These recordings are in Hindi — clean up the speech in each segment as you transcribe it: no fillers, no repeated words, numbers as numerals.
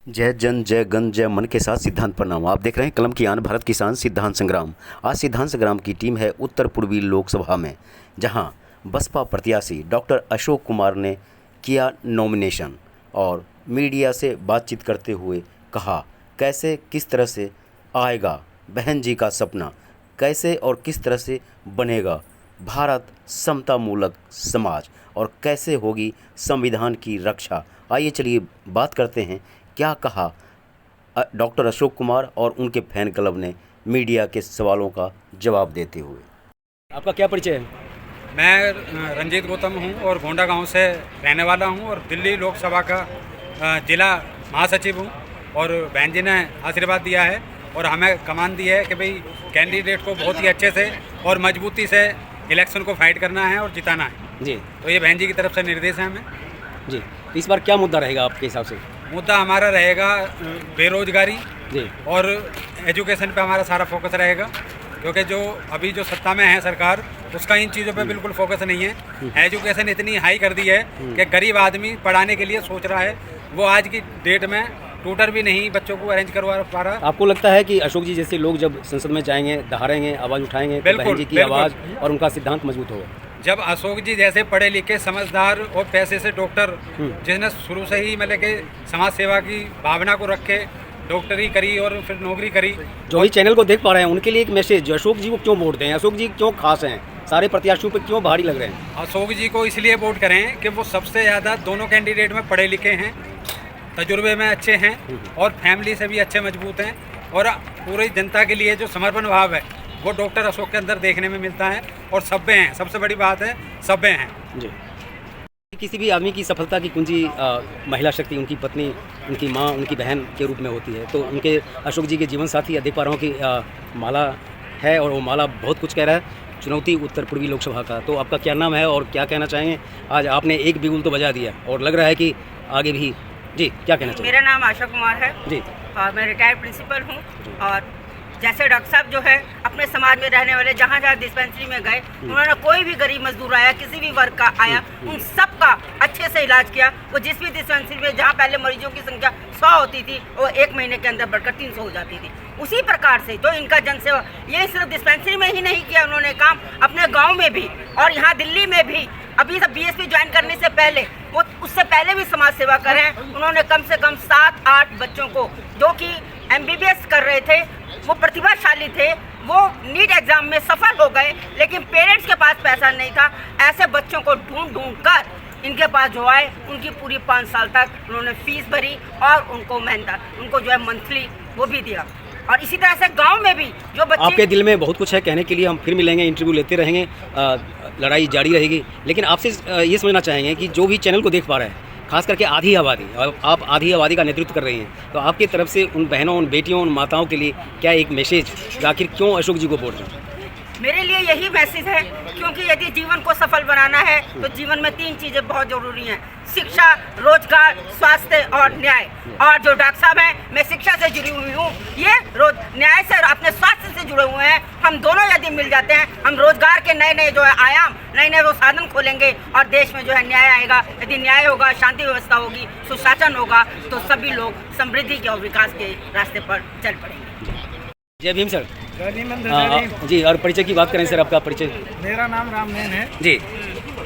जय जन जय गण जय मन के साथ सिद्धांत प्रणाम। आप देख रहे हैं कलम की आन भारत किसान सिद्धांत संग्राम। आज सिद्धांत संग्राम की टीम है उत्तर पूर्वी लोकसभा में, जहां बसपा प्रत्याशी डॉक्टर अशोक कुमार ने किया नॉमिनेशन और मीडिया से बातचीत करते हुए कहा कैसे किस तरह से आएगा बहन जी का सपना, कैसे और किस तरह से बनेगा भारत समतामूलक समाज और कैसे होगी संविधान की रक्षा। आइए चलिए बात करते हैं क्या कहा डॉक्टर अशोक कुमार और उनके फैन क्लब ने मीडिया के सवालों का जवाब देते हुए। आपका क्या परिचय है? मैं रंजीत गौतम हूं और गोंडा गांव से रहने वाला हूं और दिल्ली लोकसभा का जिला महासचिव हूं। और बहन जी ने आशीर्वाद दिया है और हमें कमान दी है कि भाई कैंडिडेट को बहुत ही अच्छे से और मजबूती से इलेक्शन को फाइट करना है और जिताना है जी। तो ये बहन जी की तरफ से निर्देश है हमें जी। तो इस बार क्या मुद्दा रहेगा आपके हिसाब से? मुद्दा हमारा रहेगा बेरोजगारी जी। और एजुकेशन पे हमारा सारा फोकस रहेगा, क्योंकि जो अभी जो सत्ता में है सरकार उसका इन चीज़ों पे बिल्कुल फोकस नहीं है। एजुकेशन इतनी हाई कर दी है कि गरीब आदमी पढ़ाने के लिए सोच रहा है, वो आज की डेट में ट्यूटर भी नहीं बच्चों को अरेंज करवा पा रहा। आपको लगता है कि अशोक जी जैसे लोग जब संसद में जाएंगे, दहाड़ेंगे, आवाज़ उठाएंगे तो बहन जी की आवाज़ और उनका सिद्धांत मजबूत होगा? जब अशोक जी जैसे पढ़े लिखे समझदार और पैसे से डॉक्टर जिसने शुरू से ही मतलब कि समाज सेवा की भावना को रखे, डॉक्टरी करी और फिर नौकरी करी, जो भी चैनल को देख पा रहे हैं उनके लिए एक मैसेज, अशोक जी को क्यों वोट दें, अशोक जी क्यों खास हैं, सारे प्रत्याशियों पर क्यों भारी लग रहे हैं? अशोक जी को इसलिए वोट करें कि वो सबसे ज़्यादा दोनों कैंडिडेट में पढ़े लिखे हैं, तजुर्बे में अच्छे हैं और फैमिली से भी अच्छे मजबूत हैं और पूरी जनता के लिए जो समर्पण भाव है वो डॉक्टर अशोक के अंदर देखने में मिलता है और सभ्य हैं। सबसे बड़ी बात है सभ्य हैं जी। किसी भी आदमी की सफलता की कुंजी महिला शक्ति, उनकी पत्नी, उनकी माँ, उनकी बहन के रूप में होती है। तो उनके अशोक जी के जीवन साथी देख पा रहा हूँ कि माला है और वो माला बहुत कुछ कह रहा है। चुनौती उत्तर पूर्वी लोकसभा का, तो आपका क्या नाम है और क्या कहना चाहेंगे? आज आपने एक बिगुल तो बजा दिया और लग रहा है कि आगे भी जी क्या कहना चाहिए? मेरा नाम आशा कुमार है जी और मैं रिटायर्ड प्रिंसिपल हूँ। और जैसे डॉक्टर साहब जो है अपने समाज में रहने वाले जहाँ जहाँ डिस्पेंसरी में गए, उन्होंने कोई भी गरीब मजदूर आया, किसी भी वर्ग का आया, उन सब का अच्छे से इलाज किया। वो जिस भी डिस्पेंसरी में जहाँ पहले मरीजों की संख्या 100 होती थी वो 1 महीने के अंदर बढ़कर 300 हो जाती थी। उसी प्रकार से जो इनका जनसेवा, ये सिर्फ डिस्पेंसरी में ही नहीं किया उन्होंने काम, अपने गाँव में भी और यहाँ दिल्ली में भी। अभी सब बीएसपी ज्वाइन करने से पहले वो उससे पहले भी समाज सेवा करें। उन्होंने कम से कम 7-8 बच्चों को जो कि MBBS कर रहे थे, वो प्रतिभाशाली थे, वो नीट एग्जाम में सफल हो गए, लेकिन पेरेंट्स के पास पैसा नहीं था। ऐसे बच्चों को ढूंढ कर इनके पास जो आए, उनकी पूरी 5 साल तक उन्होंने फीस भरी और उनको उनको जो है मंथली वो भी दिया। और इसी तरह से गांव में भी जो बच्चे, आपके दिल में बहुत कुछ है कहने के लिए, हम फिर मिलेंगे, इंटरव्यू लेते रहेंगे, लड़ाई जारी रहेगी। लेकिन आपसे ये समझना चाहेंगे कि जो भी चैनल को देख पा रहे हैं, खास करके आधी आबादी, आप आधी आबादी का नेतृत्व कर रही हैं, तो आपकी तरफ से उन बहनों, उन बेटियों, उन माताओं के लिए क्या एक मैसेज, आखिर क्यों अशोक जी को वोट दें? मेरे लिए यही मैसेज है, क्योंकि यदि जीवन को सफल बनाना है तो जीवन में 3 चीज़ें बहुत ज़रूरी हैं: शिक्षा, रोजगार, स्वास्थ्य और न्याय। और जो डॉक्टर साहब हैं, मैं शिक्षा से जुड़ी हुई हूँ, ये न्याय से अपने स्वास्थ्य से जुड़े हुए हैं। हम दोनों यदि मिल जाते हैं, हम रोजगार के नए नए जो है आयाम, नए नए वो साधन खोलेंगे और देश में जो है न्याय आएगा। यदि न्याय होगा, शांति व्यवस्था होगी, सुशासन होगा, तो सभी लोग समृद्धि के और विकास के रास्ते पर चल पड़ेंगे। जय भीम सर। जी, और परिचय की बात करें सर, आपका परिचय? मेरा नाम रामनयन है जी।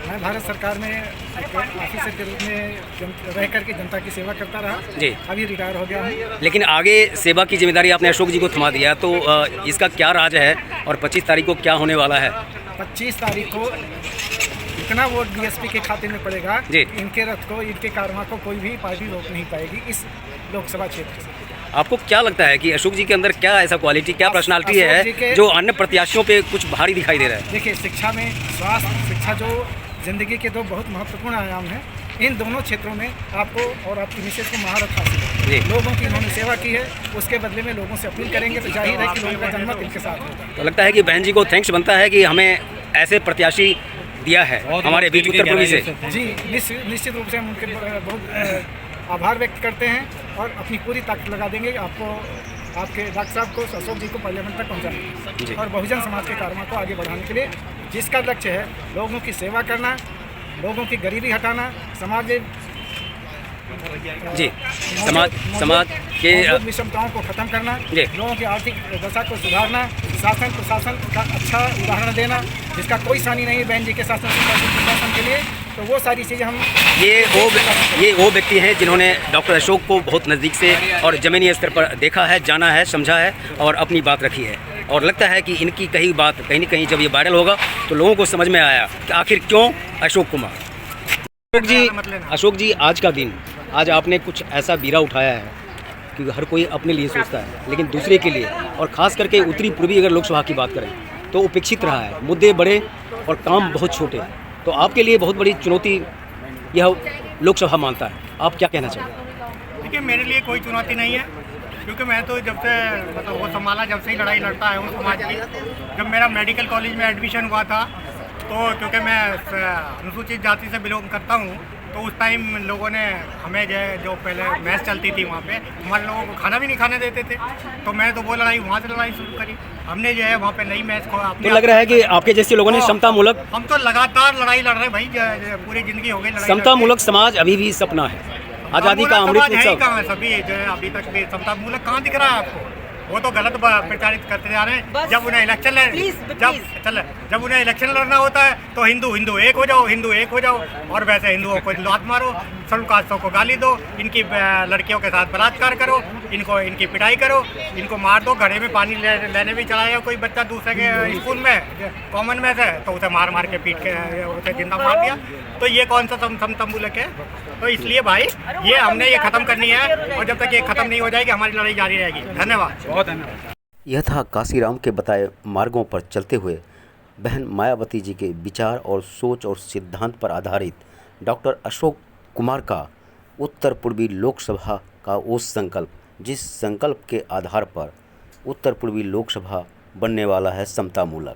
मैं भारत सरकार में एक ऑफिसर के रूप में रह करके जनता की सेवा करता रहा जी। अभी रिटायर हो गया हूँ। लेकिन आगे सेवा की जिम्मेदारी आपने अशोक जी को थमा दिया, तो इसका क्या राज है और 25 तारीख को क्या होने वाला है? 25 तारीख को इतना वोट बीएसपी के खाते में पड़ेगा जी। इनके रथ को, इनके कारवां को कोई भी पार्टी रोक नहीं पाएगी इस लोकसभा क्षेत्र से। आपको क्या लगता है कि अशोक जी के अंदर क्या ऐसा क्वालिटी, क्या पर्सनालिटी है जो अन्य प्रत्याशियों पे कुछ भारी दिखाई दे रहा है? देखिए, शिक्षा में स्वास्थ्य, शिक्षा जो जिंदगी के 2 बहुत महत्वपूर्ण आयाम हैं, इन दोनों क्षेत्रों में आपको और आपकी मिसेज को महारत हासिल है। लोगों की इन्होंने सेवा की है, उसके बदले में लोगों से अपील करेंगे तो जाहिर है कि लोगों का जनमत इनके साथ होगा। तो लगता है कि बहन जी को थैंक्स बनता है कि हमें ऐसे प्रत्याशी दिया है हमारे बीच उत्तर पूर्वी से। जी, निश्चित रूप से हम उनके बहुत आभार व्यक्त करते हैं और अपनी पूरी ताकत लगा देंगे आपको, आपके डॉक्टर साहब को, अशोक जी को पार्लियामेंट तक पहुंचाने और बहुजन समाज के कार्यों को आगे बढ़ाने के लिए, जिसका लक्ष्य है लोगों की सेवा करना, लोगों की गरीबी हटाना, समाज में जी समाज के मौजूद विषमताओं को खत्म करना, जी। लोगों की आर्थिक दशा को सुधारना, शासन प्रशासन का अच्छा उदाहरण देना, जिसका कोई सानी नहीं है बहन जी के शासन प्रशासन के लिए। तो वो सारी चीज़ें हम ये वो व्यक्ति हैं जिन्होंने डॉक्टर अशोक को बहुत नज़दीक से और ज़मीनी स्तर पर देखा है, जाना है, समझा है और अपनी बात रखी है। और लगता है कि इनकी कही बात कहीं न कहीं जब ये वायरल होगा तो लोगों को समझ में आया कि आखिर क्यों अशोक कुमार। अशोक जी आज का दिन, आज आपने कुछ ऐसा बीरा उठाया है कि हर कोई अपने लिए सोचता है, लेकिन दूसरे के लिए और ख़ास करके उत्तरी पूर्वी अगर लोकसभा की बात करें तो उपेक्षित रहा है, मुद्दे बड़े और काम बहुत छोटे। तो आपके लिए बहुत बड़ी चुनौती यह लोकसभा मानता है, आप क्या कहना चाहिए? देखिए, मेरे लिए कोई चुनौती नहीं है, क्योंकि मैं तो जब से मतलब वो संभाला, जब से ही लड़ाई लड़ता है उस समाज की। जब मेरा मेडिकल कॉलेज में एडमिशन हुआ था, तो क्योंकि मैं अनुसूचित जाति से बिलोंग करता हूँ, तो उस टाइम लोगों ने हमें जो पहले मैच चलती थी वहाँ पे हमारे लोगों को खाना भी नहीं खाने देते थे। तो मैं तो वो लड़ाई वहाँ से लड़ाई शुरू करी, हमने जो है वहाँ पे नई मैच को। तो लग रहा है कि आपके जैसे लोगों ने समता मूलक, हम तो लगातार लड़ाई लड़ रहे हैं भाई, पूरी जिंदगी हो गई लड़ाई। समता मूलक समाज अभी भी सपना है, आज़ादी का अमृत उत्सव कहाँ है? सभी जो है अभी तक भी समता मूलक कहाँ दिख रहा है आपको? वो तो गलत प्रचारित करते जा रहे हैं। जब उन्हें जब उन्हें इलेक्शन लड़ना होता है तो हिंदू एक हो जाओ, हिंदू एक हो जाओ, और वैसे हिंदुओं को लात मारो, शेड्यूल कास्टों को गाली दो, इनकी लड़कियों के साथ बलात्कार करो, इनकी पिटाई करो, इनको मार दो। घड़े में पानी लेने भी चलाया कोई बच्चा दूसरे के स्कूल में कॉमन में से, तो उसे मार के पीट के उसे जिंदा मार दिया। तो ये कौन सा समता मूलक है? तो इसलिए भाई हमने ये खत्म करनी है, और जब तक ये खत्म नहीं हो जाएगी हमारी लड़ाई जारी रहेगी। धन्यवाद, बहुत धन्यवाद। यह था काशीराम के बताए मार्गों पर चलते हुए बहन मायावती जी के विचार और सोच और सिद्धांत पर आधारित डॉक्टर अशोक कुमार का उत्तर पूर्वी लोकसभा का वो संकल्प, जिस संकल्प के आधार पर उत्तर पूर्वी लोकसभा बनने वाला है समता मूलक।